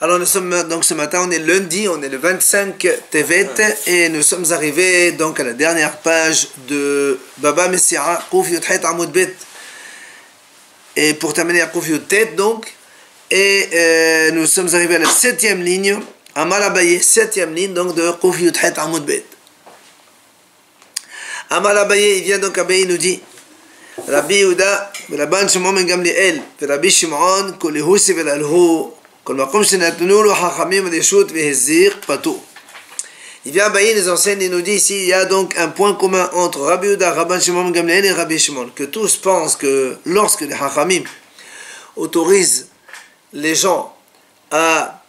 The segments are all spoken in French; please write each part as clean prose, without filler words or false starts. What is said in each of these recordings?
Alors nous sommes donc ce matin, on est lundi, on est le 25 Tevet et nous sommes arrivés donc à la dernière page de Baba Messiah, Kouf Yudhet Amoud Bet. Et pour terminer à Kouf Yudhet donc, et nous sommes arrivés à la 7e ligne, à Malabaye, 7e ligne donc de Kouf Yudhet Amoud Bet. Amal Abaye, il vient donc Abaye nous dit Rabbi Yehuda, Rabban Shimon ben Gamliel, Rabbi Shimon, Kol Yehusi vel Alhu. Il vient Abaye nous enseigne et nous dit ici il y a donc un point commun entre Rabbi Yehuda, Rabban Shimon ben Gamliel et Rabbi Shimon, que tous pensent que lorsque les Hachamim autorisent les gens à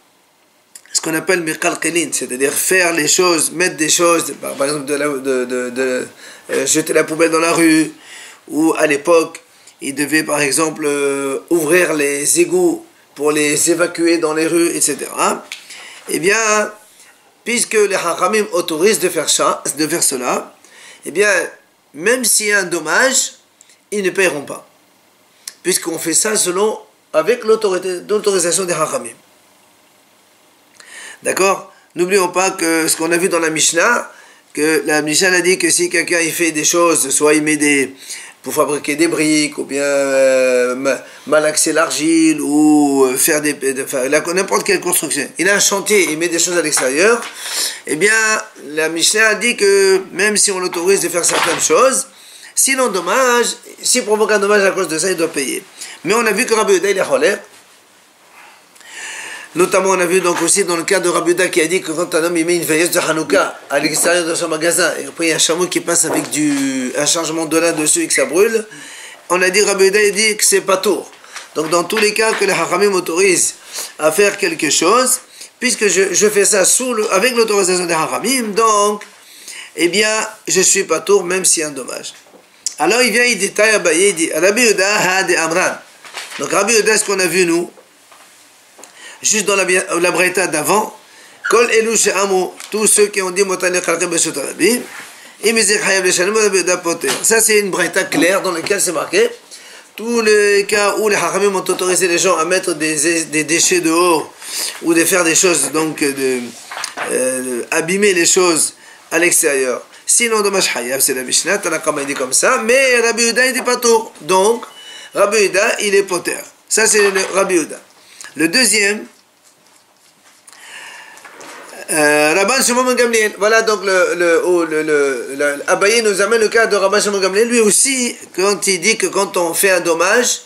ce qu'on appelle Miqalqilin, c'est-à-dire faire les choses, mettre des choses, par exemple jeter la poubelle dans la rue, ou à l'époque ils devaient par exemple ouvrir les égouts pour les évacuer dans les rues, etc. Eh bien, puisque les Hachamim autorisent de faire cela, eh bien, même s'il y a un dommage, ils ne paieront pas. Puisqu'on fait ça avec l'autorisation des Hachamim. D'accord? N'oublions pas que ce qu'on a vu dans la Mishnah, que la Mishnah a dit que si quelqu'un il fait des choses, soit il met pour fabriquer des briques, ou bien malaxer l'argile, ou faire n'importe quelle construction. Il a un chantier, il met des choses à l'extérieur, eh bien, la Mishnah a dit que même si on l'autorise de faire certaines choses, s'il provoque un dommage à cause de ça, il doit payer. Mais on a vu que Rabbi Yehuda, il est cholère. Notamment, on a vu donc aussi dans le cas de Rabbi Yehuda qui a dit que quand un homme il met une veilleuse de Hanouka à l'extérieur de son magasin et après il y a un chameau qui passe avec un chargement de lin dessus et que ça brûle, on a dit Rabbi Yehuda il dit que c'est pas tour. Donc dans tous les cas que les Hachamim m'autorisent à faire quelque chose, puisque je fais ça avec l'autorisation des Hachamim, donc eh bien je suis pas tour même s'il y a un dommage. Alors il vient, il détaille Abaye, il dit Rabbi Yehuda had Amran. Donc Rabbi Yehuda, ce qu'on a vu nous, juste dans la braïta d'avant, Kol elu she'amu, tous ceux qui ont dit Motane Khalqe Beshut Rabbi, Imizek Hayav Leshalim Rabbi Yehuda Poter. Ça c'est une braïta claire dans laquelle c'est marqué tous les cas où les Hachamim ont autorisé les gens à mettre des déchets dehors ou de faire des choses, donc abîmer les choses à l'extérieur. Sinon dommage Hayav, c'est la Mishnah, Tanakama dit comme ça, mais Rabbi Yehuda il dit pas tout. Donc Rabbi Yehuda il est Poter. Ça c'est le Rabbi Yehuda. Le deuxième, Rabban Shimon ben Gamliel. Voilà donc Abaye nous amène le cas de Rabban Shimon ben Gamliel. Lui aussi, quand il dit que quand on fait un dommage,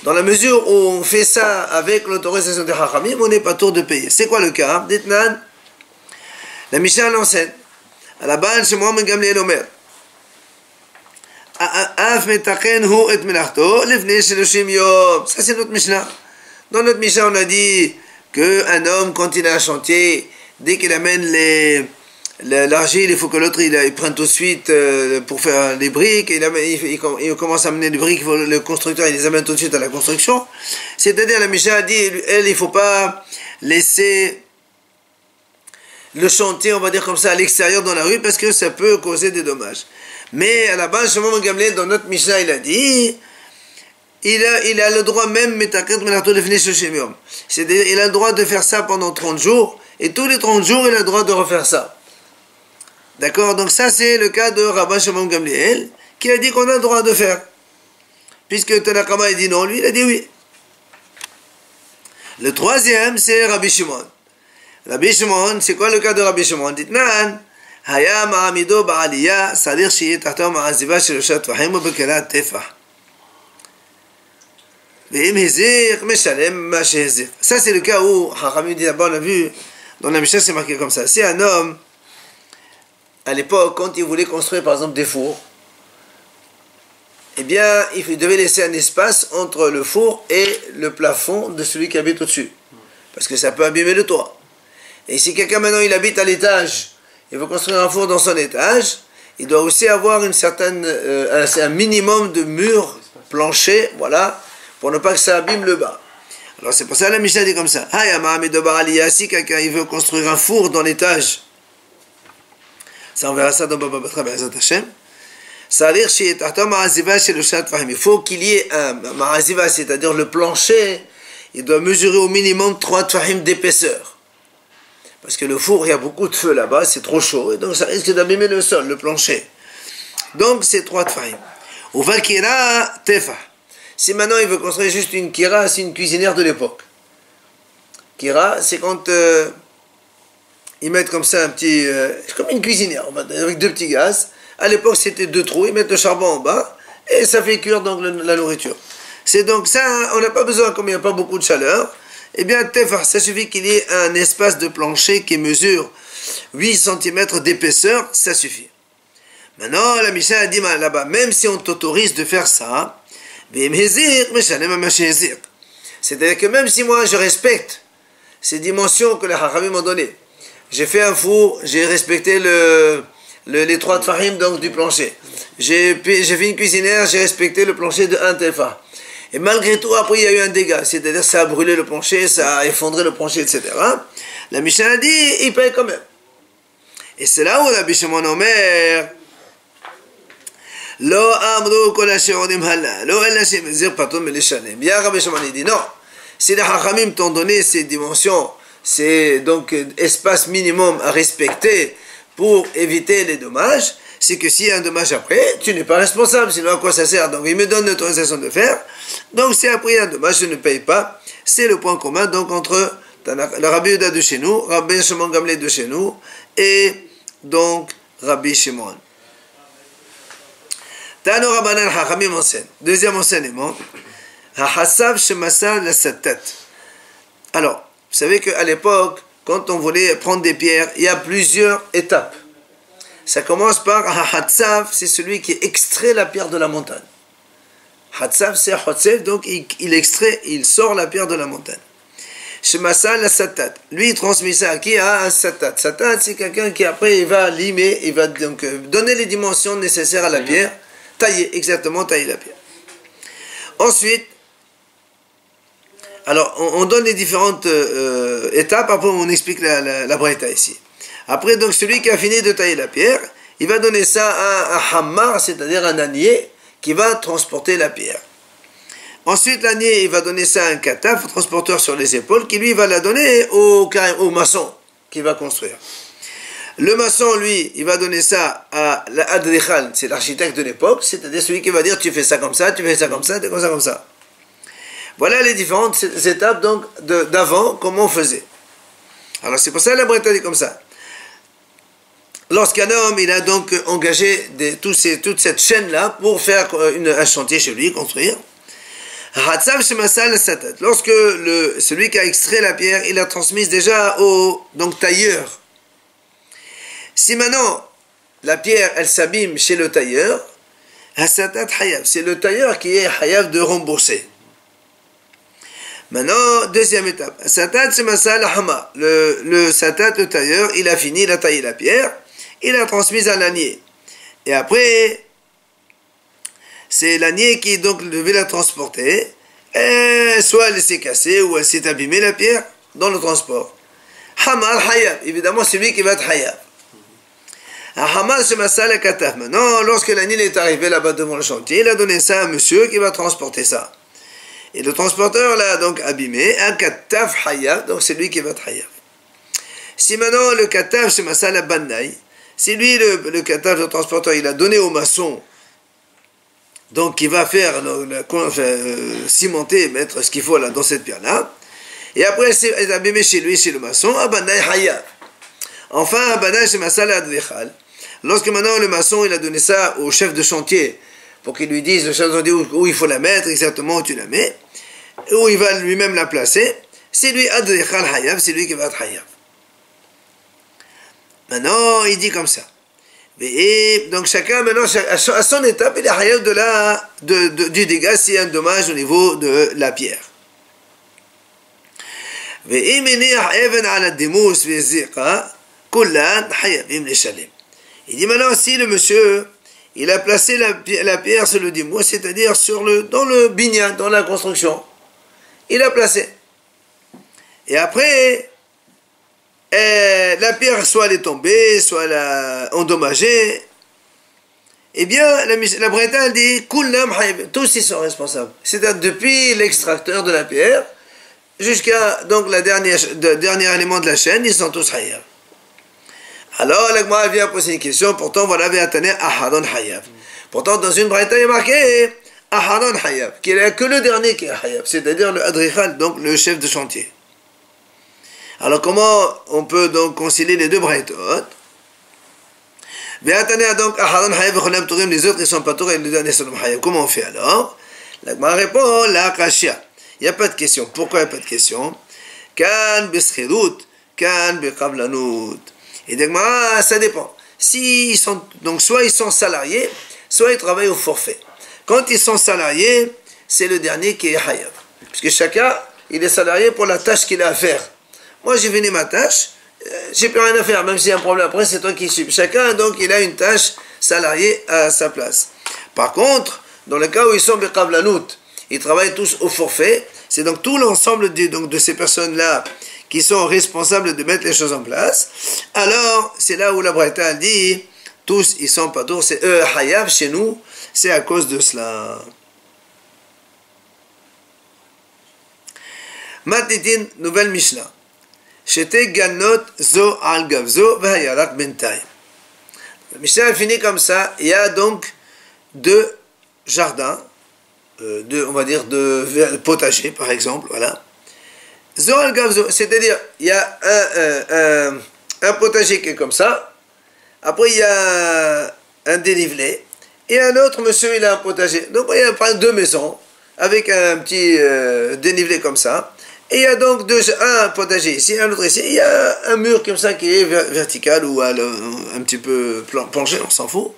dans la mesure où on fait ça avec l'autorisation des Hachamim, on n'est pas tour de payer. C'est quoi le cas? Dites-nous. La Mishnah l'enseigne. Rabban Shimon ben Gamliel Omer. Af metaken hu et melachto lifnei sheloshim yom. Ça c'est notre Mishnah. Dans notre Mishnah, on a dit qu'un homme, quand il a un chantier, dès qu'il amène l'argile, il faut que l'autre il prenne tout de suite pour faire les briques. Il commence à amener les briques, le constructeur il les amène tout de suite à la construction. C'est-à-dire, la Mishnah a dit, il ne faut pas laisser le chantier, on va dire comme ça, à l'extérieur dans la rue, parce que ça peut causer des dommages. Mais à la base, Shimon ben Gamliel, dans notre Mishnah, il a dit... Il a le droit même, c'est-à-dire il a le droit de faire ça pendant 30 jours, et tous les 30 jours, il a le droit de refaire ça. D'accord? Donc ça, c'est le cas de Rabban Shimon ben Gamliel, qui a dit qu'on a le droit de faire. Puisque Tanakama a dit non, lui, il a dit oui. Le troisième, c'est Rabbi Shimon. Rabbi Shimon, c'est quoi le cas de Rabbi Shimon? Dites-nan, Haya ma'amido ba'aliya, salir shi'it tahta ma'aziva shiroshat vahim u'bekelat tefah. Ça c'est le cas où Hachamim dit d'abord, on a vu dans la Mishnah c'est marqué comme ça. Si un homme à l'époque quand il voulait construire par exemple des fours, eh bien il devait laisser un espace entre le four et le plafond de celui qui habite au-dessus, parce que ça peut abîmer le toit. Et si quelqu'un maintenant il habite à l'étage, il veut construire un four dans son étage, il doit aussi avoir un minimum de murs planchers, voilà, pour ne pas que ça abîme le bas. Alors c'est pour ça que la Mishnah dit comme ça. Si quelqu'un il veut construire un four dans l'étage, ça on verra ça dans Baba Batra Be'ezrat Hashem. Il faut qu'il y ait un ma'aziva, c'est-à-dire le plancher, il doit mesurer au minimum 3 tfahim d'épaisseur. Parce que le four, il y a beaucoup de feu là-bas, c'est trop chaud, et donc ça risque d'abîmer le sol, le plancher. Donc c'est 3 tfahim. Ou va kira tefa. Si maintenant il veut construire juste une kira, c'est une cuisinière de l'époque. Kira, c'est quand ils mettent comme ça un petit... comme une cuisinière, avec 2 petits gaz. À l'époque, c'était 2 trous, ils mettent le charbon en bas, et ça fait cuire donc la nourriture. C'est donc ça, on n'a pas besoin, comme il n'y a pas beaucoup de chaleur, eh bien, tefa, ça suffit qu'il y ait un espace de plancher qui mesure 8 cm d'épaisseur, ça suffit. Maintenant, la Mishnah a dit là-bas, même si on t'autorise de faire ça, c'est-à-dire que même si moi je respecte ces dimensions que les Haramim m'ont données, j'ai fait un four, j'ai respecté les 3 tfahim donc du plancher, j'ai fait une cuisinière, j'ai respecté le plancher de 1 tefa. Et malgré tout, après, il y a eu un dégât. C'est-à-dire, ça a brûlé le plancher, ça a effondré le plancher, etc. La Mishnah a dit, il paye quand même. Et c'est là où la Bishimon Omer, Lo amru kol asheronim hala, lo ella shemezir patum melishanem. Ya Rabbi Shimon, il dit non. Si les Hachamim t'ont donné ces dimensions, c'est donc espace minimum à respecter pour éviter les dommages, c'est que s'il y a un dommage après, tu n'es pas responsable, sinon à quoi ça sert? Donc il me donne l'autorisation de faire, donc si après il y a un dommage, je ne paye pas. C'est le point commun donc entre le Rabbi Yehuda de chez nous, Rabbi Shimon Gamliel de chez nous, et donc Rabbi Shimon. Tano Rabbanan Hachamim enseigne. Deuxième enseignement, Hahassav Shemasa la Satat. Alors, vous savez qu'à l'époque, quand on voulait prendre des pierres, il y a plusieurs étapes. Ça commence par Hatsav, c'est celui qui extrait la pierre de la montagne. Hatsav, c'est Hatsav, donc il extrait, il sort la pierre de la montagne. Shemasa la Satat. Lui, il transmet ça à qui? À un Satat. Satat, c'est quelqu'un qui après, il va limer, il va donc donner les dimensions nécessaires à la pierre, tailler, exactement tailler la pierre. Ensuite, alors, on donne les différentes étapes, après on explique la braïta ici. Après, donc, celui qui a fini de tailler la pierre, il va donner ça à un hammar, c'est-à-dire un ânier, qui va transporter la pierre. Ensuite, l'ânier, il va donner ça à un kataf, transporteur sur les épaules, qui lui va la donner au maçon qui va construire. Le maçon, lui, il va donner ça à l'adrichal, c'est l'architecte de l'époque, c'est-à-dire celui qui va dire tu fais ça comme ça, tu fais ça comme ça, tu fais ça comme ça. Voilà les différentes étapes donc d'avant, comment on faisait. Alors c'est pour ça que la braïta dit comme ça. Lorsqu'un homme, il a donc engagé toute cette chaîne-là pour faire un chantier chez lui, construire, lorsque celui qui a extrait la pierre, il l'a transmise déjà au tailleur. Si maintenant la pierre, elle s'abîme chez le tailleur, c'est le tailleur qui est hayav de rembourser. Maintenant, deuxième étape. Le satat, le tailleur, il a fini, il a taillé la pierre, il a transmise à l'ânier. Et après, c'est l'ânier qui donc devait la transporter. Et soit elle s'est cassée ou elle s'est abîmée la pierre dans le transport. Hamal hayab, évidemment c'est lui qui va être hayab. Hamal se massal à kataf. Maintenant, lorsque l'ânier est arrivé là-bas devant le chantier, il a donné ça à un monsieur qui va transporter ça. Et le transporteur l'a donc abîmé, un kataf hayab, donc c'est lui qui va être hayab. Si maintenant le kataf se massal à bannaï, si lui, le kataf, le transporteur, il a donné au maçon, donc il va faire cimenter, mettre ce qu'il faut là dans cette pierre-là, et après elle est abîmée chez lui, chez le maçon, abanaï hayab. Enfin, abanaï chez masal advichal. Lorsque maintenant le maçon il a donné ça au chef de chantier pour qu'il lui dise, le chef de chantier, où il faut la mettre, exactement où tu la mets, où il va lui-même la placer, c'est lui advichal hayab, c'est lui qui va être hayab. Maintenant, il dit comme ça. Et donc chacun maintenant à son étape il est hayab du dégât s'il y a un dommage au niveau de la pierre. Il dit maintenant si le monsieur il a placé la pierre sur le dimous, c'est-à-dire dans le binyan, dans la construction, il a placé et après la pierre, soit elle est tombée, soit elle a endommagé, eh bien, la braïta, elle dit, tous ils sont responsables. C'est-à-dire, depuis l'extracteur de la pierre, jusqu'à donc le dernier élément de la chaîne, ils sont tous Hayav. Alors, l'Agma vient poser une question, pourtant, voilà, Ahadon Hayav. Pourtant, dans une braïta, il est marqué Ahadon Hayav, qu'il n'y a que le dernier qui est Hayav, c'est-à-dire le Adrichal, donc le chef de chantier. Alors, comment on peut donc concilier les deux braïtot? Donc, Ahadon Hayav, les autres, ils sont pas tours et les derniers sont Hayav. Comment on fait alors? L'Agma répond la Kashia. Il n'y a pas de question. Pourquoi il n'y a pas de question? Kan bischirut, kan biqablanut. Et donc, ça dépend. Si sont, donc, soit ils sont salariés, soit ils travaillent au forfait. Quand ils sont salariés, c'est le dernier qui est Hayav. Puisque chacun, il est salarié pour la tâche qu'il a à faire. Moi, j'ai fini ma tâche, j'ai plus rien à faire, même s'il y a un problème après, c'est toi qui suis. Chacun, donc, il a une tâche salariée à sa place. Par contre, dans le cas où ils sont biqablanut, ils travaillent tous au forfait, c'est donc tout l'ensemble de ces personnes-là qui sont responsables de mettre les choses en place. Alors, c'est là où la Braïta dit, tous ils sont pas tours, c'est eux Hayav chez nous, c'est à cause de cela. Matitin, nouvelle Mishnah. Shete Ganot Zo al Gavzo Vahayarak Bentay. La Mishnah finit comme ça. Il y a donc deux jardins, on va dire de potagers par exemple, voilà. Zo al Gavzo, c'est-à-dire il y a un potager qui est comme ça. Après il y a un dénivelé. Et un autre monsieur, il a un potager. Donc il y a deux maisons avec un petit dénivelé comme ça. Et il y a donc un potager ici, un autre ici. Il y a un mur comme ça qui est vertical ou un petit peu penché, on s'en fout.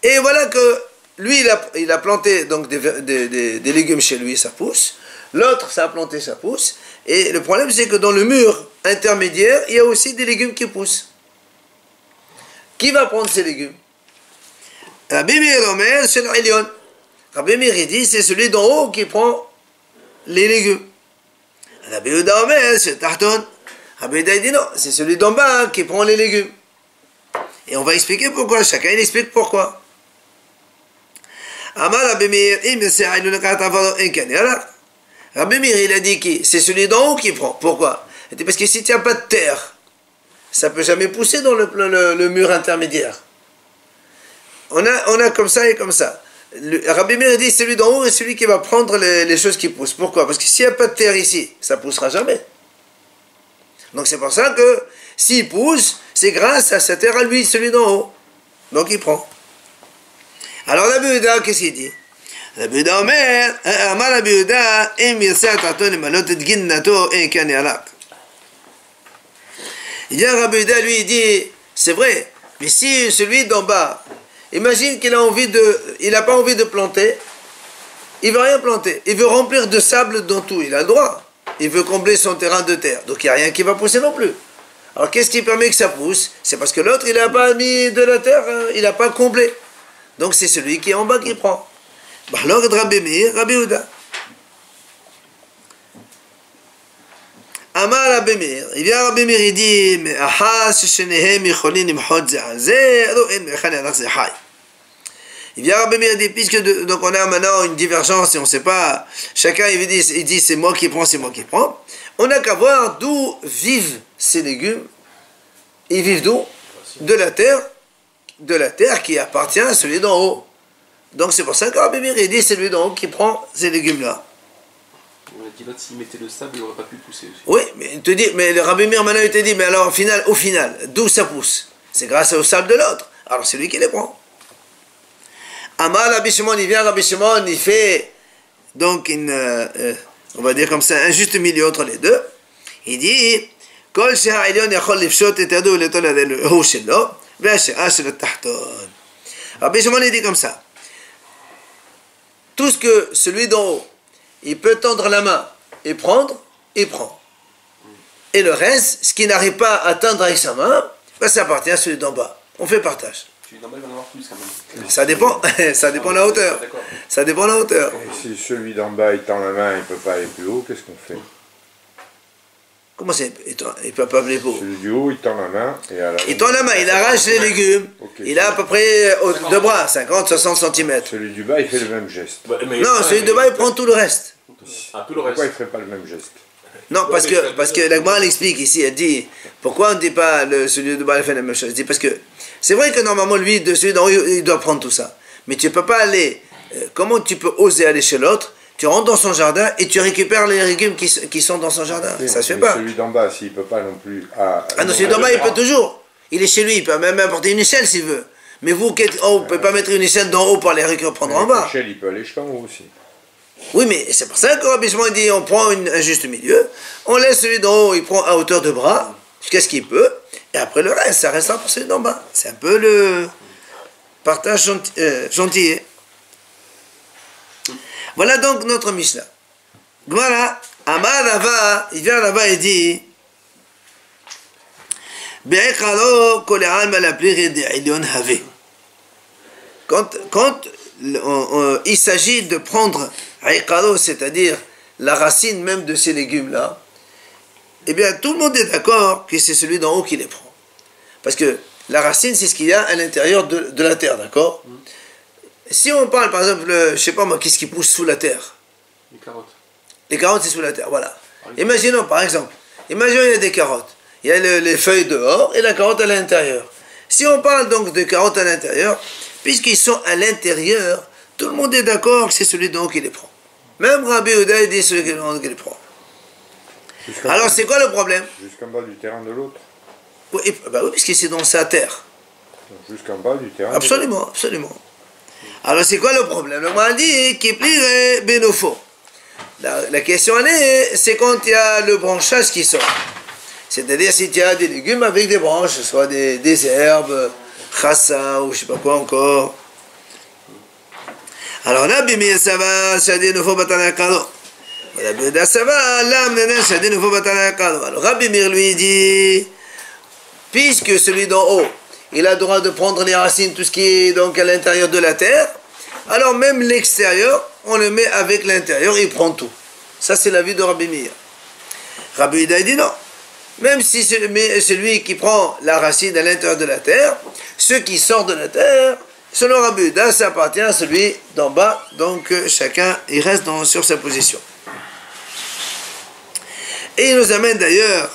Et voilà que lui, il a planté donc des légumes chez lui, ça pousse. L'autre, ça a planté, ça pousse. Et le problème, c'est que dans le mur intermédiaire, il y a aussi des légumes qui poussent. Qui va prendre ces légumes? Rabbi Meir Omer, c'est l'Ilion. Rabbi Meir dit, c'est celui d'en haut qui prend les légumes. Rabbi Yehuda Omer, c'est Tahton. Rabbi Yehuda dit non, c'est celui d'en bas qui prend les légumes. Et on va expliquer pourquoi, chacun il explique pourquoi. Amar Rabbi Meir, Rabbi Meir, il a dit qui? C'est celui d'en haut qui prend. Pourquoi? Il dit parce que si tu n'as pas de terre, ça ne peut jamais pousser dans le mur intermédiaire. On a comme ça et comme ça. Rabbi Meir dit celui d'en haut est celui qui va prendre les choses qui poussent. Pourquoi? Parce que s'il n'y a pas de terre ici, ça ne poussera jamais. Donc c'est pour ça que s'il pousse, c'est grâce à cette terre à lui, celui d'en haut. Donc il prend. Alors Rabbi Yehuda, qu'est-ce qu'il dit? Rabbi Yehuda Omer, Amar Rabbi Yehuda, Im Yirsa Taton Emalot Et Ginnato En Kan Yarak. Il dit, Rabbi Yehuda, lui, il dit, c'est vrai, mais si celui d'en bas, imagine qu'il a il n'a pas envie de planter, il ne veut rien planter, il veut remplir de sable dans tout, il a le droit, il veut combler son terrain de terre, donc il n'y a rien qui va pousser non plus. Alors qu'est-ce qui permet que ça pousse? C'est parce que l'autre, il n'a pas mis de la terre, il n'a pas comblé. Donc c'est celui qui est en bas qui prend. Alors Rabbi Meir, Rabbi Yehuda. Amar Rabbi Meir, il vient Rabbi Meir, il dit, mais ahas shenehem yicholin imchot ze al ze, alors en mechan yarak ze hay. Il vient Rabbi Meir, il dit, puisque donc on a maintenant une divergence et on ne sait pas, chacun il dit c'est moi qui prends, c'est moi qui prends. On n'a qu'à voir d'où vivent ces légumes. Ils vivent d'où? De la terre qui appartient à celui d'en haut. Donc c'est pour ça que Rabbi Meir, il dit c'est celui d'en haut qui prend ces légumes-là. On a dit l'autre, s'il mettait le sable, il n'aurait pas pu pousser aussi. Oui, mais il te dit, mais le Rabbi Meir maintenant il te dit, mais alors au final, d'où ça pousse? C'est grâce au sable de l'autre. Alors c'est lui qui les prend. Amar Rabbi Shimon, il vient Rabbi Shimon, il fait donc on va dire comme ça, un juste milieu entre les deux. Il dit, Kol she'ha'ilyon yachol lifshot et yado leton al-hu shelo, ve'ashe'a shel tahton. Rabbi Shimon il dit comme ça. Tout ce que celui d'en haut, il peut tendre la main et prendre, il prend. Et le reste, ce qui n'arrive pas à atteindre avec sa main, ben ça appartient à celui d'en bas. On fait partage. Celui d'en bas, il va en avoir plus quand même. Ça dépend de la hauteur. Ça dépend de la hauteur. Et si celui d'en bas il tend la main, il ne peut pas aller plus haut, qu'est-ce qu'on fait? Comment c'est? Il ne peut pas appeler pour. Celui du haut, il tend la main. Il tend la main, il arrache les légumes. Okay. Il a à peu près 2 bras, 50-60 cm. Celui du bas, il fait le même geste. Non, celui de bas, il prend tout le reste. Pourquoi il ne ferait pas le même geste? Non, parce que la Gemara l'explique ici, elle dit, pourquoi on ne dit pas celui de bas il fait la même chose? Elle dit parce que c'est vrai que normalement, lui, celui d'en haut, il doit prendre tout ça. Mais tu ne peux pas aller, comment tu peux oser aller chez l'autre? Tu rentres dans son jardin et tu récupères les légumes qui sont dans son jardin. Oui, ça ne se fait pas. Celui d'en bas, s'il ne peut pas non plus... Ah non, celui d'en bas, il peut toujours. Il est chez lui, il peut même apporter une échelle s'il veut. Mais vous, vous ne pouvez pas mettre une échelle d'en haut pour aller prendre en bas. L'échelle, il peut aller jusqu'en haut aussi. Oui, mais c'est pour ça que Rabbi Shimon dit on prend un juste milieu, on laisse celui d'en haut, il prend à hauteur de bras, jusqu'à ce qu'il peut, et après le reste, ça restera pour celui d'en bas. C'est un peu le partage gentil. Voilà donc notre Mishnah. Gemara, Amar Rava, il vient là-bas et dit quand il s'agit de prendre c'est-à-dire la racine même de ces légumes-là, eh bien tout le monde est d'accord que c'est celui d'en haut qui les prend. Parce que la racine, c'est ce qu'il y a à l'intérieur de la terre, d'accord? Si on parle, par exemple, je sais pas moi, qu'est-ce qui pousse sous la terre? Les carottes. Les carottes, c'est sous la terre, voilà. Imaginons, par exemple, imaginons il y a des carottes. Il y a les feuilles dehors et la carotte à l'intérieur. Si on parle donc de carottes à l'intérieur, puisqu'ils sont à l'intérieur, tout le monde est d'accord que c'est celui d'en haut qui les prend. Même Rabbi Yehuda dit celui d'en haut qui les prend. Alors c'est quoi le problème? Jusqu'en bas du terrain de l'autre. Oui, bah oui, puisque c'est dans sa terre. Jusqu'en bas du terrain. Absolument, absolument. Alors c'est quoi le problème? Le m'a dit qu'il plierait Benofo. La question c'est quand il y a le branchage qui sort. C'est-à-dire si tu as des légumes avec des branches, soit des herbes, chassa ou je sais pas quoi encore. Alors Rabbi Meir Sava, Shadi Nofo Batanakado. Rabbi Yehuda Sava, Lam Nenen Shadi Nofo Batanakado. Alors Rabbi Meir lui dit, puisque celui d'en haut, il a le droit de prendre les racines, tout ce qui est donc à l'intérieur de la terre, alors même l'extérieur, on le met avec l'intérieur, il prend tout. Ça c'est l'avis de Rabbi Meir. Rabbi Yehuda dit non. Même si c'est celui qui prend la racine à l'intérieur de la terre, ce qui sort de la terre, selon Rabbi Yehuda, ça appartient à celui d'en bas, donc chacun il reste sur sa position. Et il nous amène d'ailleurs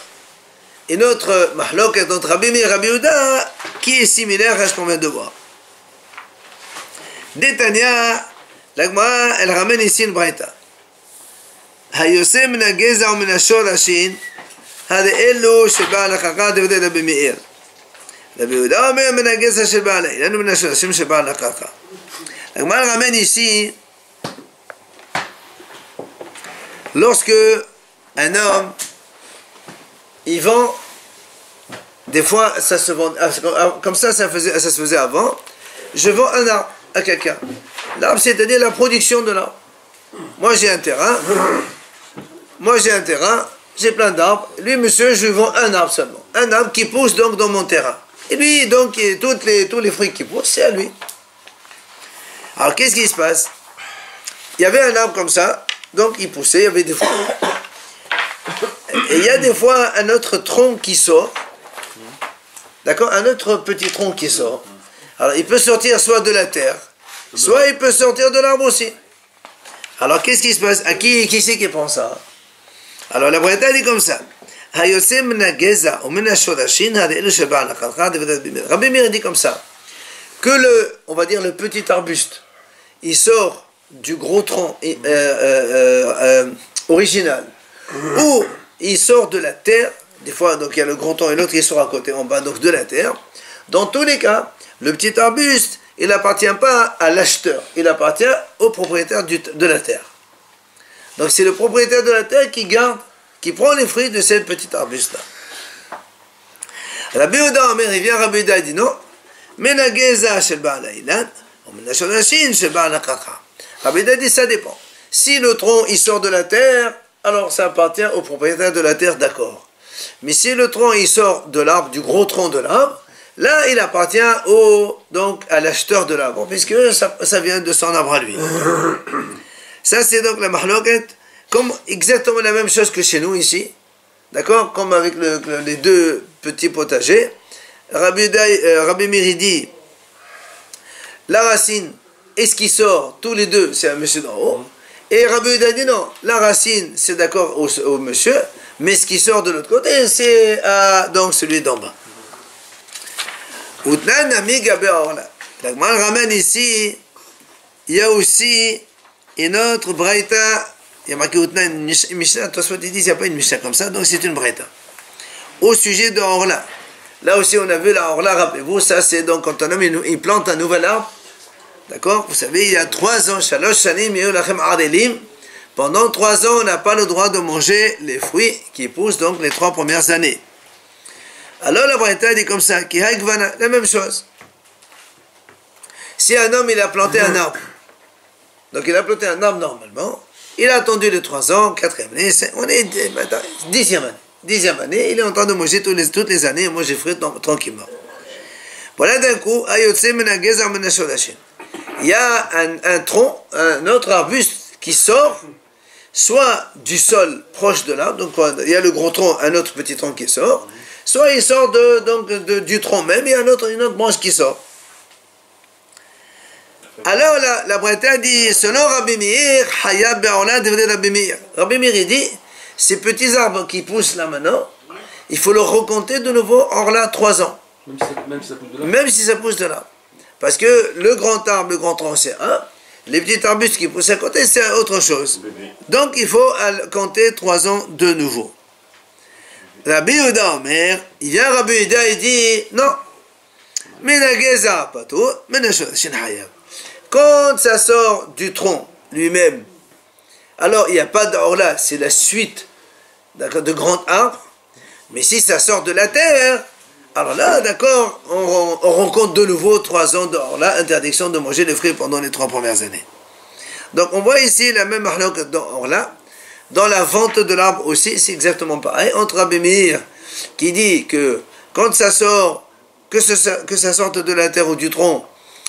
une autre mahlok entre Rabbi Meir et Rabbi Yehuda qui est similaire à ce qu'on vient de voir. Détania, la Gemara, elle ramène ici une braïta. Hayosem min hageza ou min hashorashin, hade elu sheba'al hachaka devede Rabbi Meir. Rabbi Yehuda omer min hageza shel ba'al ha'il, anu min hashorashin sheba'al hachaka. La Gemara ramène ici, lorsque un homme, il vend, des fois ça se vend, comme ça se faisait avant, je vends un arbre à quelqu'un. L'arbre, c'est-à-dire la production de l'arbre. Moi j'ai un terrain, j'ai plein d'arbres. Lui, monsieur, je lui vends un arbre seulement. Un arbre qui pousse donc dans mon terrain. Et lui, donc, tous les fruits qui poussent, c'est à lui. Alors, qu'est-ce qui se passe? Il y avait un arbre comme ça, donc il poussait, il y avait des fruits. Et il y a des fois un autre tronc qui sort. D'accord? Un autre petit tronc qui sort. Alors, il peut sortir soit de la terre, soit il peut sortir de l'arbre aussi. Alors, qu'est-ce qui se passe? À qui c'est qui prend ça? Alors, la Braïta dit comme ça. Rabbi Meir dit comme ça. Que on va dire le petit arbuste, il sort du gros tronc original, ou il sort de la terre. Des fois, donc il y a le gros tronc et l'autre qui sort à côté, en bas, donc de la terre. Dans tous les cas, le petit arbuste, il n'appartient pas à l'acheteur, il appartient au propriétaire de la terre. Donc c'est le propriétaire de la terre qui garde, qui prend les fruits de cette petite arbuste-là. Rabbi Yehuda Omer, il vient Rabbi Yehuda, il dit non. Menageza shel ba'al ha'ilad, ou menashonashin shel ba'al ha'kaka. Rabbi Yehuda dit ça dépend. Si le tronc il sort de la terre, alors ça appartient au propriétaire de la terre, d'accord. Mais si le tronc il sort de l'arbre, du gros tronc de l'arbre, là il appartient donc à l'acheteur de l'arbre, puisque ça vient de son arbre à lui. Ça c'est donc la mahloket, comme exactement la même chose que chez nous ici. d'accord, comme avec les deux petits potagers. Rabbi Meir dit, la racine et ce qui sort, tous les deux, c'est un monsieur d'en haut. Et Rabbi Yehuda dit non, la racine, c'est d'accord au monsieur, mais ce qui sort de l'autre côté, c'est donc celui d'en bas. Outnan Nami Gaber Orla. La Gemara ramène ici, il y a aussi une autre braïta, il y a marqué Outnan, une Mishnah, Tosfot dit, il n'y a pas une Mishnah comme ça, donc c'est une braïta. Au sujet de Orla. Là aussi, on a vu la Orla, rappelez-vous, ça c'est donc quand un homme il plante un nouvel arbre. D'accord? Vous savez, il y a 3 ans, Shalosh Shanim Yeulachem Adelim. Pendant 3 ans, on n'a pas le droit de manger les fruits qui poussent donc les 3 premières années. Alors la Braïta dit comme ça, qui haïkvana, la même chose. Si un homme il a planté un arbre, donc il a planté un arbre normalement, il a attendu les 3 ans, 4e année, on est 10e année. 10e année, il est en train de manger toutes les années, manger fruits tranquillement. Voilà d'un coup, Ayotse Menagezar Menashodashin. Il y a un tronc, un autre arbuste qui sort, soit du sol proche de l'arbre, donc il y a le gros tronc, un autre petit tronc qui sort, soit il sort du tronc même, il y a une autre branche qui sort. Alors la Braïta dit, selon Rabbi Meir, Hayab Be'ola devrait Rabbi Meir. Rabbi Meir dit, ces petits arbres qui poussent là maintenant, il faut leur recompter de nouveau hors là 3 ans. Même si ça pousse de là. Parce que le grand arbre, le grand tronc, c'est un. Les petits arbustes qui poussent à côté, c'est autre chose. Donc, il faut compter 3 ans de nouveau. Rabbi Yehuda Omer, il vient Rabbi Yehuda et dit, non. Quand ça sort du tronc lui-même, alors il n'y a pas d'orla, c'est la suite de grands arbres. Mais si ça sort de la terre, alors là, d'accord, on rencontre de nouveau 3 ans d'orla, interdiction de manger les fruits pendant les 3 premières années. Donc on voit ici la même marloque d'orla. Dans la vente de l'arbre aussi, c'est exactement pareil. Entre Rabbi Meir, qui dit que quand ça sort, que ça sorte de la terre ou du tronc,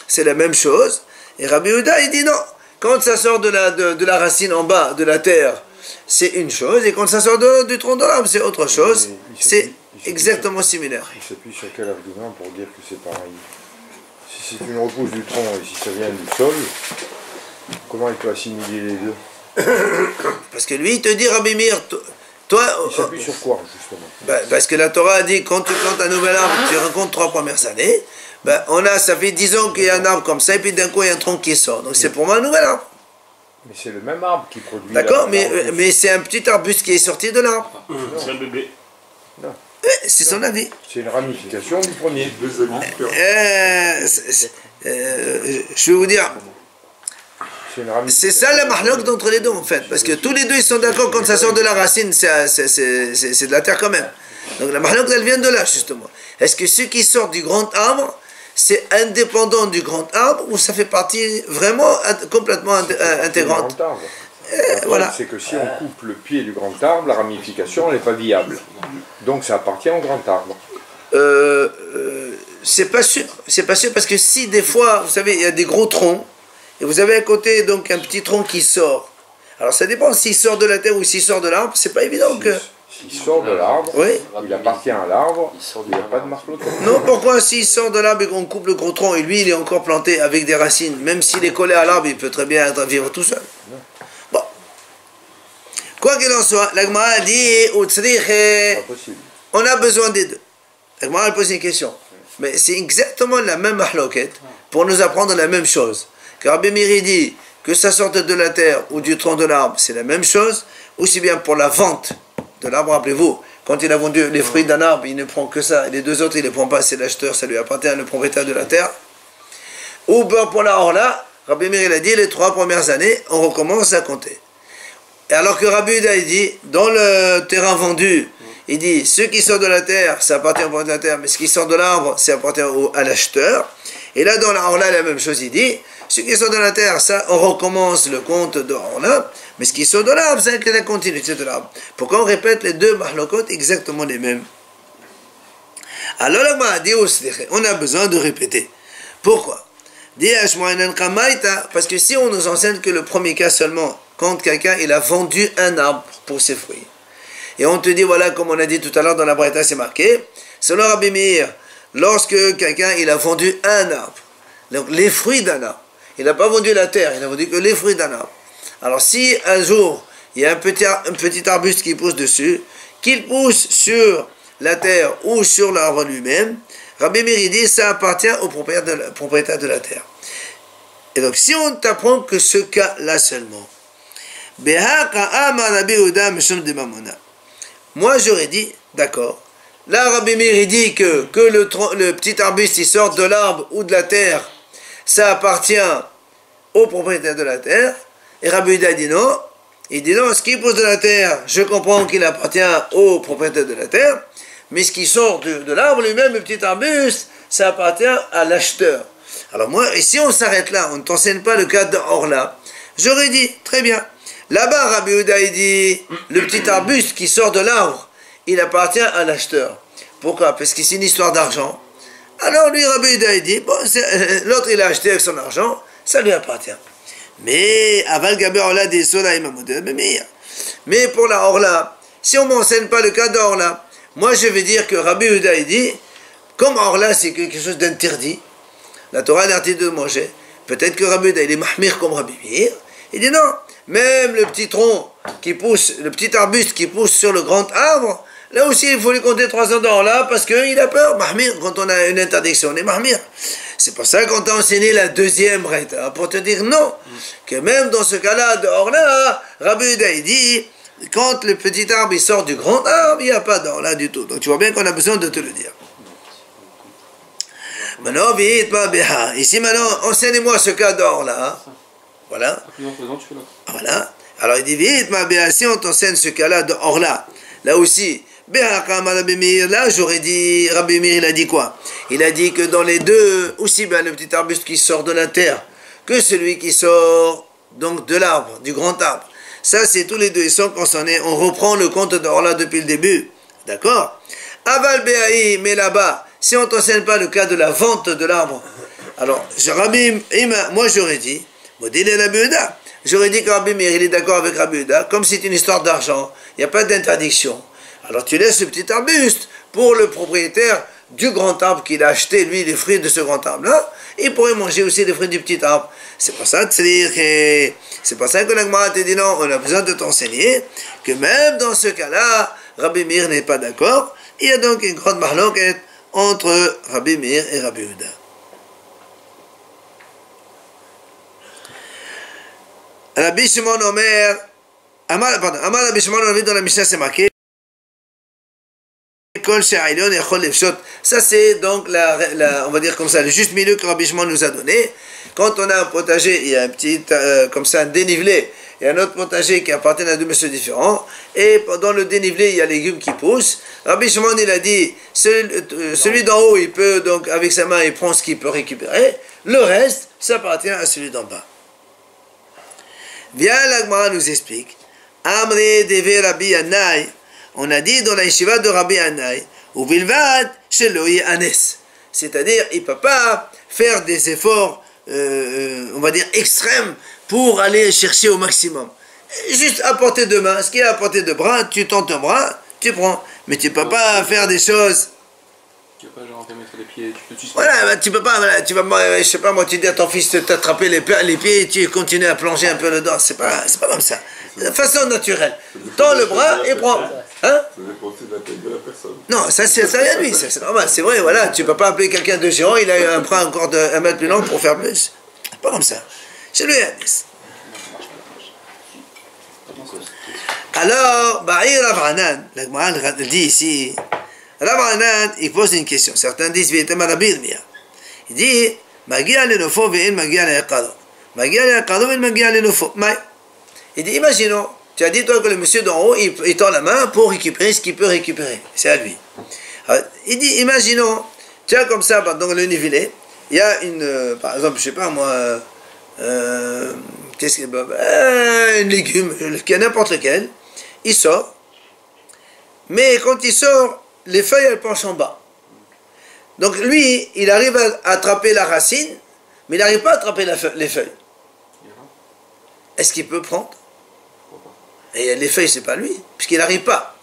c'est la même chose. Et Rabbi Yehuda, il dit non, quand ça sort de la racine en bas de la terre, c'est une chose, et quand ça sort du tronc de l'arbre, c'est autre chose. C'est exactement similaire. Il s'appuie sur quel argument pour dire que c'est pareil? Si c'est une repousse du tronc et si ça vient du sol, comment il peut assimiler les deux? Parce que lui, il te dit, Rabbi Meir, toi... Il s'appuie sur quoi, justement? Parce que la Torah a dit, quand tu plantes un nouvel arbre, tu rencontres 3 premières années, ça fait 10 ans qu'il y a un arbre comme ça, et puis d'un coup, il y a un tronc qui sort. Donc c'est pour moi un nouvel arbre. Mais c'est le même arbre qui produit... D'accord, mais c'est un petit arbuste qui est sorti de l'arbre. C'est un bébé. Non. C'est son avis. C'est une ramification du premier. Je vais vous dire... C'est ça la mahlouk d'entre les deux en fait, parce que tous les deux ils sont d'accord quand ça sort de la racine, c'est de la terre quand même. Donc la mahlouk elle vient de là justement. Est-ce que ce qui sort du grand arbre, c'est indépendant du grand arbre ou ça fait partie vraiment complètement intégrante? Voilà. C'est que si on coupe le pied du grand arbre, la ramification n'est pas viable. Donc ça appartient au grand arbre. C'est pas sûr parce que si des fois, vous savez, il y a des gros troncs, et vous avez à côté donc un petit tronc qui sort. Alors ça dépend s'il sort de la terre ou s'il sort de l'arbre, c'est pas évident que... S'il sort de l'arbre, oui. Il appartient à l'arbre, il n'y a pas de marque locale. Non, pourquoi s'il sort de l'arbre et qu'on coupe le gros tronc et lui il est encore planté avec des racines, même s'il est collé à l'arbre, il peut très bien vivre tout seul. Bon. Quoi qu'il en soit, la Gemara a dit, on a besoin des deux. La Gemara a posé une question. Mais c'est exactement la même mahloket pour nous apprendre la même chose. Car Rabbi Meir dit que ça sorte de la terre ou du tronc de l'arbre, c'est la même chose, aussi bien pour la vente de l'arbre, rappelez-vous, quand il a vendu les fruits d'un arbre, il ne prend que ça, et les 2 autres, il ne les prend pas, c'est l'acheteur, ça lui appartient, le propriétaire de la terre. Ou pour la orla, Rabbi Meir a dit, les 3 premières années, on recommence à compter. Et alors que Rabbi Yehuda, il dit, dans le terrain vendu, il dit, ce qui sort de la terre, ça appartient au propriétaire de la terre, mais ce qui sort de l'arbre, ça appartient à l'acheteur. Et là, dans la orla, la même chose, il dit, ce qui sort de la terre, ça, on recommence le compte de orla, mais ce qui sort de l'arbre, c'est la continuité de l'arbre. Pourquoi on répète les 2 mahlokot exactement les mêmes? Alors là, on a besoin de répéter. Pourquoi? Parce que si on nous enseigne que le premier cas seulement, quand quelqu'un il a vendu un arbre pour ses fruits, Et on te dit, voilà, comme on a dit tout à l'heure dans la Braïta, c'est marqué, selon Rabbi Meir, lorsque quelqu'un il a vendu un arbre, donc les fruits d'un arbre, il n'a pas vendu la terre, il n'a vendu que les fruits d'un arbre. Alors si un jour, il y a un petit arbuste qui pousse dessus, qu'il pousse sur la terre ou sur l'arbre lui-même, Rabbi Meir dit, ça appartient au propriétaire de la terre. Et donc si on t'apprend que ce cas-là seulement, moi j'aurais dit, d'accord, là Rabbi Meir dit que le petit arbuste il sort de l'arbre ou de la terre, ça appartient au propriétaire de la terre, et Rabbi Yehuda dit non, il dit non, ce qui pousse de la terre, je comprends qu'il appartient au propriétaire de la terre, mais ce qui sort de l'arbre lui-même, le petit arbuste, ça appartient à l'acheteur. Alors moi, et si on s'arrête là, on ne t'enseigne pas le cas de Orla, j'aurais dit, très bien, là-bas Rabbi Yehuda il dit, le petit arbuste qui sort de l'arbre, il appartient à l'acheteur. Pourquoi? Parce que c'est une histoire d'argent. Alors lui, Rabbi Yehuda il dit, bon, l'autre il a acheté avec son argent, ça lui appartient. Mais Aval Gaber Orla des Sola et Mamodé, mais pour la Orla, si on ne m'enseigne pas le cas d'Orla, moi je vais dire que Rabbi Yehuda il dit, comme Orla c'est quelque chose d'interdit, la Torah interdit de manger, peut-être que Rabbi Yehuda il est mahmir comme Rabbi Meir, il dit non, même le petit tronc qui pousse, le petit arbuste qui pousse sur le grand arbre, là aussi il faut lui compter 3 ans d'Orla parce qu'il a peur, mahmir, quand on a une interdiction, on est mahmir. C'est pour ça qu'on t'a enseigné la deuxième braïta, pour te dire non, que même dans ce cas-là de Orla, Rabbi Yehuda il dit, quand le petit arbre il sort du grand arbre, il n'y a pas d'Orla du tout. Donc tu vois bien qu'on a besoin de te le dire. Maintenant, ici maintenant, enseignez-moi ce cas d'Orla. Voilà. Voilà. Alors il dit, vite, si on t'enseigne ce cas-là d'Orla, là aussi, là j'aurais dit, Rabbi Meir il a dit quoi? Il a dit que dans les deux, aussi bien le petit arbuste qui sort de la terre, que celui qui sort donc de l'arbre, du grand arbre. Ça c'est tous les deux, ils sont concernés. On reprend le compte d'Orla depuis le début. D'accord? Aval Béaï, mais là-bas, si on ne t'enseigne pas le cas de la vente de l'arbre, alors moi j'aurais dit, j'aurais dit que Rabbi Meir il est d'accord avec Rabbi Yehuda, comme c'est une histoire d'argent, il n'y a pas d'interdiction. Alors tu laisses ce petit arbuste pour le propriétaire du grand arbre qu'il a acheté, lui, les fruits de ce grand arbre-là, il pourrait manger aussi les fruits du petit arbre. C'est pour ça que la Gemara te dit non, on a besoin de t'enseigner que même dans ce cas-là, Rabbi Meir n'est pas d'accord. Il y a donc une grande marloquette entre Rabbi Meir et Rabbi Yehuda. Rabbi Shimon Omer, Amar Rabbi Shimon Omer dans la Mishnah c'est marqué. Ça c'est donc on va dire comme ça, le juste milieu que Rabbi Shimon nous a donné. Quand on a un potager, il y a un petit, comme ça, un dénivelé, il y a un autre potager qui appartient à deux messieurs différents, et dans le dénivelé, il y a les légumes qui poussent. Rabbi Shimon, il a dit, celui d'en haut, il peut, donc, avec sa main, il prend ce qu'il peut récupérer, le reste, ça appartient à celui d'en bas. Bien, la Gemara nous explique, Amre deve Rabbi Anai, on a dit dans la yeshiva de Rabbi Anai, ou Bilvad, Sheloi Anes. C'est-à-dire, il ne peut pas faire des efforts, on va dire, extrêmes pour aller chercher au maximum. Juste à portée de main, ce qui est à portée de bras, tu tends ton bras, tu prends. Mais tu ne peux pas faire des choses. Tu ne peux pas genre mettre les pieds, tu peux voilà, bah, tu peux pas, voilà, tu vas, je sais pas, moi, tu dis à ton fils de t'attraper les pieds et tu continues à plonger un peu dedans. C'est pas comme ça. De façon naturelle. Tends le bras et prends. Hein? Ça dépend de la taille de la personne. Non, ça vient de lui, c'est normal, c'est vrai, voilà, tu peux pas appeler quelqu'un de géant, il a un bras encore de 1 mètre plus long pour faire plus. C'est pas comme ça. C'est lui, Anis. Alors, Ba'ir Rav Hanan, la Gemara dit ici, Rav Hanan, il pose une question. Certains disent, V'etem Rabbi Yirmiyah. Il dit, Magia lenofo ve'en magia le'ekado. Magia le'ekado ve'en magia lenofo. Il dit, imaginons, tu as dit toi que le monsieur d'en haut, il tend la main pour récupérer ce qu'il peut récupérer. C'est à lui. Alors, il dit, imaginons, tu as comme ça, dans le nivelé, il y a une, par exemple, je sais pas moi, un légume, n'importe lequel, il sort, mais quand il sort, les feuilles elles penchent en bas. Donc lui, il arrive à attraper la racine, mais il n'arrive pas à attraper les feuilles. Est-ce qu'il peut prendre? Et les feuilles, c'est pas lui, puisqu'il n'arrive pas.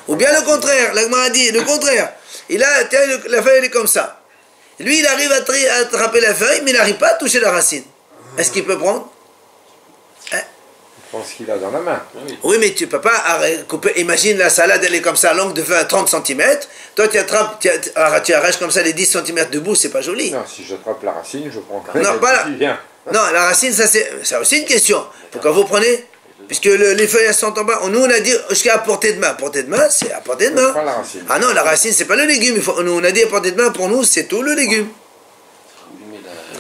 Ou bien le contraire, l'Agma a dit le contraire. Tiens, la feuille elle est comme ça. Lui, il arrive à attraper la feuille, mais il n'arrive pas à toucher la racine. Est-ce qu'il peut prendre? Il prend ce qu'il a dans la main. Oui, mais tu ne peux pas couper. Imagine la salade, elle est comme ça, longue de 20 à 30 cm. Toi, tu arraches comme ça les 10 cm de bout, c'est pas joli. Non, si j'attrape la racine, je prends Non, pas la... non, la racine, ça c'est aussi une question. Pourquoi vous prenez? Puisque les feuilles elles sont en bas. Nous, on a dit jusqu'à portée de main. Portée de main, c'est à portée de main. Pas la racine. Ah non, la racine, c'est pas le légume. Nous, on a dit à portée de main, pour nous, c'est tout le légume.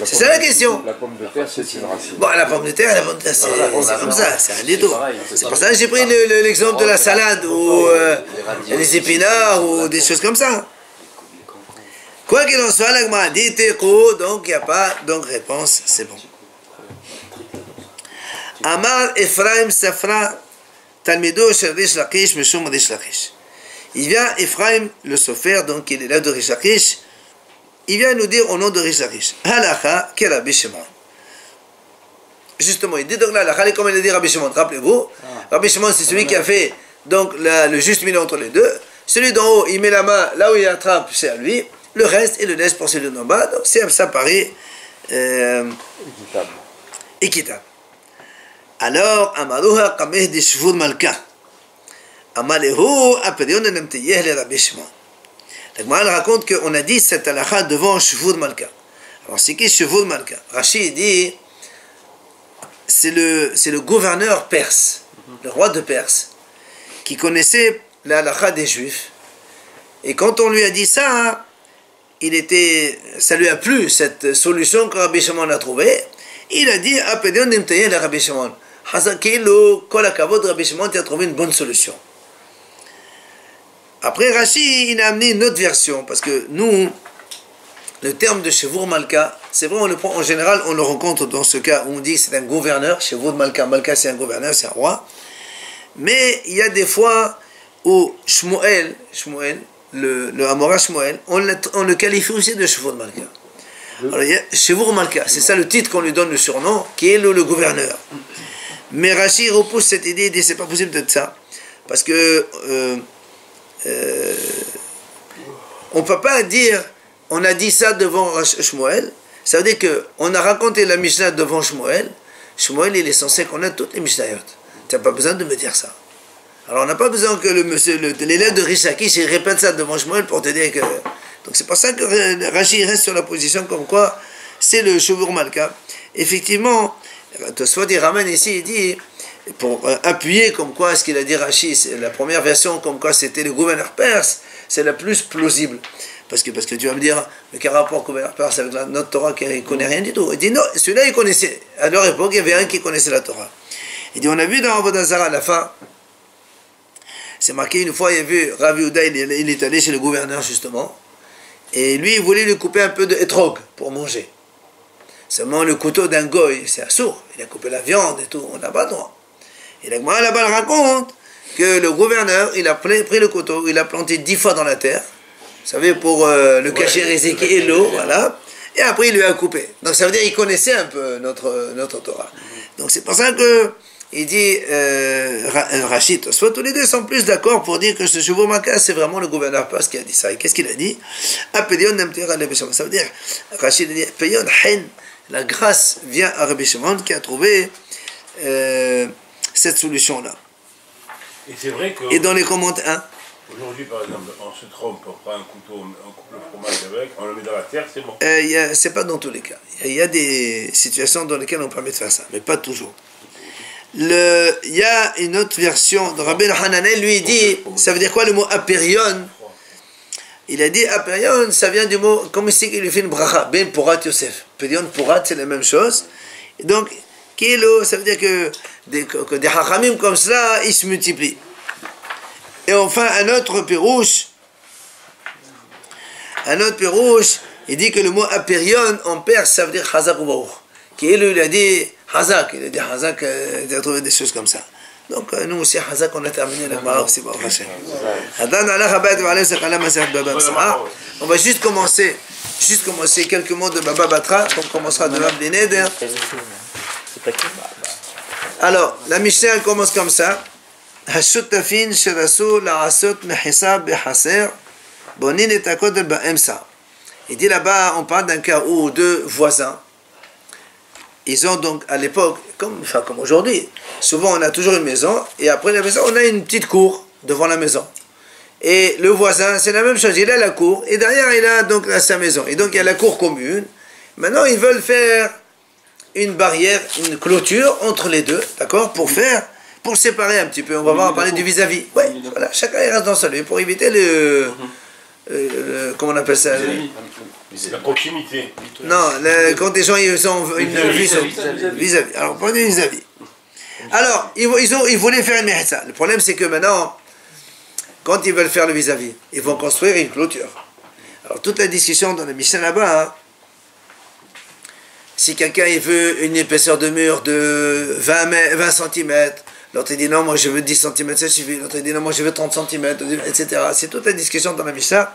C'est ça la question. La pomme de terre, c'est une racine. Bon, la pomme de terre, c'est comme ça, c'est un détour. C'est pour ça que j'ai pris l'exemple de la salade ou les épinards ou des choses comme ça. Quoi qu'il en soit, l'Agma a dit Teco, donc il n'y a pas donc réponse, c'est bon. Amar Ephraim Safra Talmido Shel Rish Lakish Meshum Rish Lakish. Il vient Ephraim le Sofer, donc il est là de Rish Lakish. Il vient nous dire au nom de Rish Lakish. Halakha ke Rabbi Shimon. Justement, il dit donc là, halakha comme il a dit Rabbi Shimon. Rappelez-vous, Rabbi Shimon c'est celui qui a fait donc le juste milieu entre les deux. Celui d'en haut, il met la main là où il attrape, c'est à lui. Le reste, il le laisse pour celui d'en bas. Donc ça paraît équitable. Alors, Amaruha Kameh de Shvud Malka. Amalehu Aperion Nemteyeh le Rabbi Shimon. La Gemara raconte qu'on a dit cette halakha devant Shvud Malka. Alors, c'est qui Shvud Malka? Rashi dit c'est le gouverneur perse, le roi de Perse, qui connaissait la halakha des Juifs. Et quand on lui a dit ça, ça lui a plu, cette solution que Rabbi Shimon a trouvée. Il a dit Aperion Nemteyeh le Rabbi Shimon. Hazakilo, kol hakavod, Rabbi Shimon a trouvé une bonne solution. Après, Rashi, il a amené une autre version, parce que nous, le terme de Shevur Malka, c'est vrai, on le prend en général, on le rencontre dans ce cas où on dit que c'est un gouverneur, Shevur Malka, Malka c'est un gouverneur, c'est un roi. Mais il y a des fois où Shmuel, le Amora Shmuel, on le qualifie aussi de Shevur Malka. Alors, il y a Shevur Malka, c'est ça le titre qu'on lui donne le surnom, qui est le gouverneur. Mais Rashi repousse cette idée, il dit c'est pas possible d'être ça. Parce que on ne peut pas dire on a dit ça devant Shmuel. Ça veut dire qu'on a raconté la Mishnah devant Shmuel. Shmuel, il est censé connaître toutes les Mishnayot. Tu n'as pas besoin de me dire ça. Alors on n'a pas besoin que l'élève de Rish Lakish répète ça devant Shmuel pour te dire que... Donc c'est pour ça que Rashi reste sur la position comme quoi c'est le Shevur Malka. Effectivement, Tosfot il ramène ici, il dit, pour appuyer comme quoi ce qu'il a dit Rashi, la première version comme quoi c'était le gouverneur perse, c'est la plus plausible. Parce que tu vas me dire, mais quel rapport gouverneur perse avec notre Torah qui ne connaît rien du tout? Il dit non, celui-là il connaissait. À leur époque, il y avait un qui connaissait la Torah. Il dit, on a vu dans Avodah Zarah à la fin, c'est marqué une fois, il y a vu Rav Yehuda, il est allé chez le gouverneur justement, et lui il voulait lui couper un peu de etrog pour manger. Seulement le couteau d'un goy, c'est assourd, il a coupé la viande et tout, on n'a pas le droit. Et la Gemara là-bas raconte que le gouverneur, il a pris le couteau, il a planté 10 fois dans la terre, vous savez, pour le cacher Ézéchiel et l'eau, voilà, et après il lui a coupé. Donc ça veut dire qu'il connaissait un peu notre Torah. Donc c'est pour ça que il dit, Rachid, soit tous les deux sont plus d'accord pour dire que ce Shevur Malka, c'est vraiment le gouverneur perse qui a dit ça. Et qu'est-ce qu'il a dit? Ça veut dire, Rachid dit, Peyon Hen, la grâce vient à Rabbi Shimon qui a trouvé cette solution-là. Et c'est vrai que... Et dans les commentaires... Hein? Aujourd'hui, par exemple, on se trompe, on prend un couteau, on coupe le fromage avec, on le met dans la terre, c'est bon. C'est pas dans tous les cas. Il y a des situations dans lesquelles on permet de faire ça, mais pas toujours. Il y a une autre version de Rabbi Hananel, lui il dit, ça veut dire quoi le mot apérion? Il a dit apérion, ça vient du mot, comme ici il lui fait une bracha, ben porat Yosef. Périon, porat, c'est la même chose. Donc, kilo, ça veut dire que des hachamim comme ça, ils se multiplient. Et enfin, un autre pérouche, il dit que le mot apérion en perse, ça veut dire chazak ou baour. Kilo, il a dit Hazak, il a trouvé des choses comme ça. Donc nous aussi, Hazak, on a terminé la Gemara aussi, on va juste commencer quelques mots de Baba Batra, on commencera de l'Abdi Neder. Alors, la Mishnah, elle commence comme ça. השותפין שרצו לעשות מחיסה בחסר, בונים את הכותל באמצע. Il dit là-bas, on parle d'un cas où deux voisins, ils ont donc à l'époque, comme aujourd'hui, souvent on a toujours une maison, et après la maison, on a une petite cour devant la maison. Et le voisin, c'est la même chose, il a la cour, et derrière il a donc sa maison. Et donc il y a la cour commune. Maintenant ils veulent faire une barrière, une clôture entre les deux, d'accord, pour séparer un petit peu. On va voir, parler du vis-à-vis. Ouais, voilà, chacun il reste dans sa lieu, pour éviter comment on appelle ça? C'est la proximité. Non, quand des gens ils ont une vis-à-vis. Alors prenez vis-à-vis. Alors, ils voulaient faire une mehsa. Le problème c'est que maintenant, quand ils veulent faire le vis-à-vis, ils vont construire une clôture. Alors toute la discussion dans la Mishnah là-bas, hein, si quelqu'un il veut une épaisseur de mur de 20 cm, l'autre dit non, moi je veux 10 cm, ça suffit. L'autre dit non, moi je veux 30 cm, etc. C'est toute la discussion dans la Mishnah.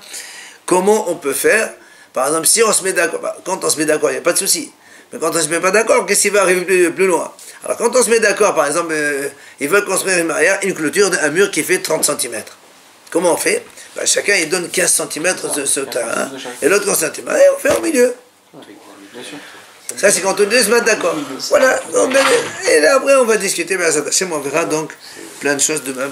Comment on peut faire? Par exemple, si on se met d'accord, quand on se met d'accord, il n'y a pas de souci. Mais quand on ne se met pas d'accord, qu'est-ce qui va arriver plus loin? Alors quand on se met d'accord, par exemple, ils veulent construire une clôture d'un mur qui fait 30 cm. Comment on fait? Chacun il donne 15 cm de ce terrain, et l'autre 15 cm, et on fait au milieu. Ça c'est quand on se met d'accord. Voilà. Et là après on va discuter, mais on verra donc plein de choses de même.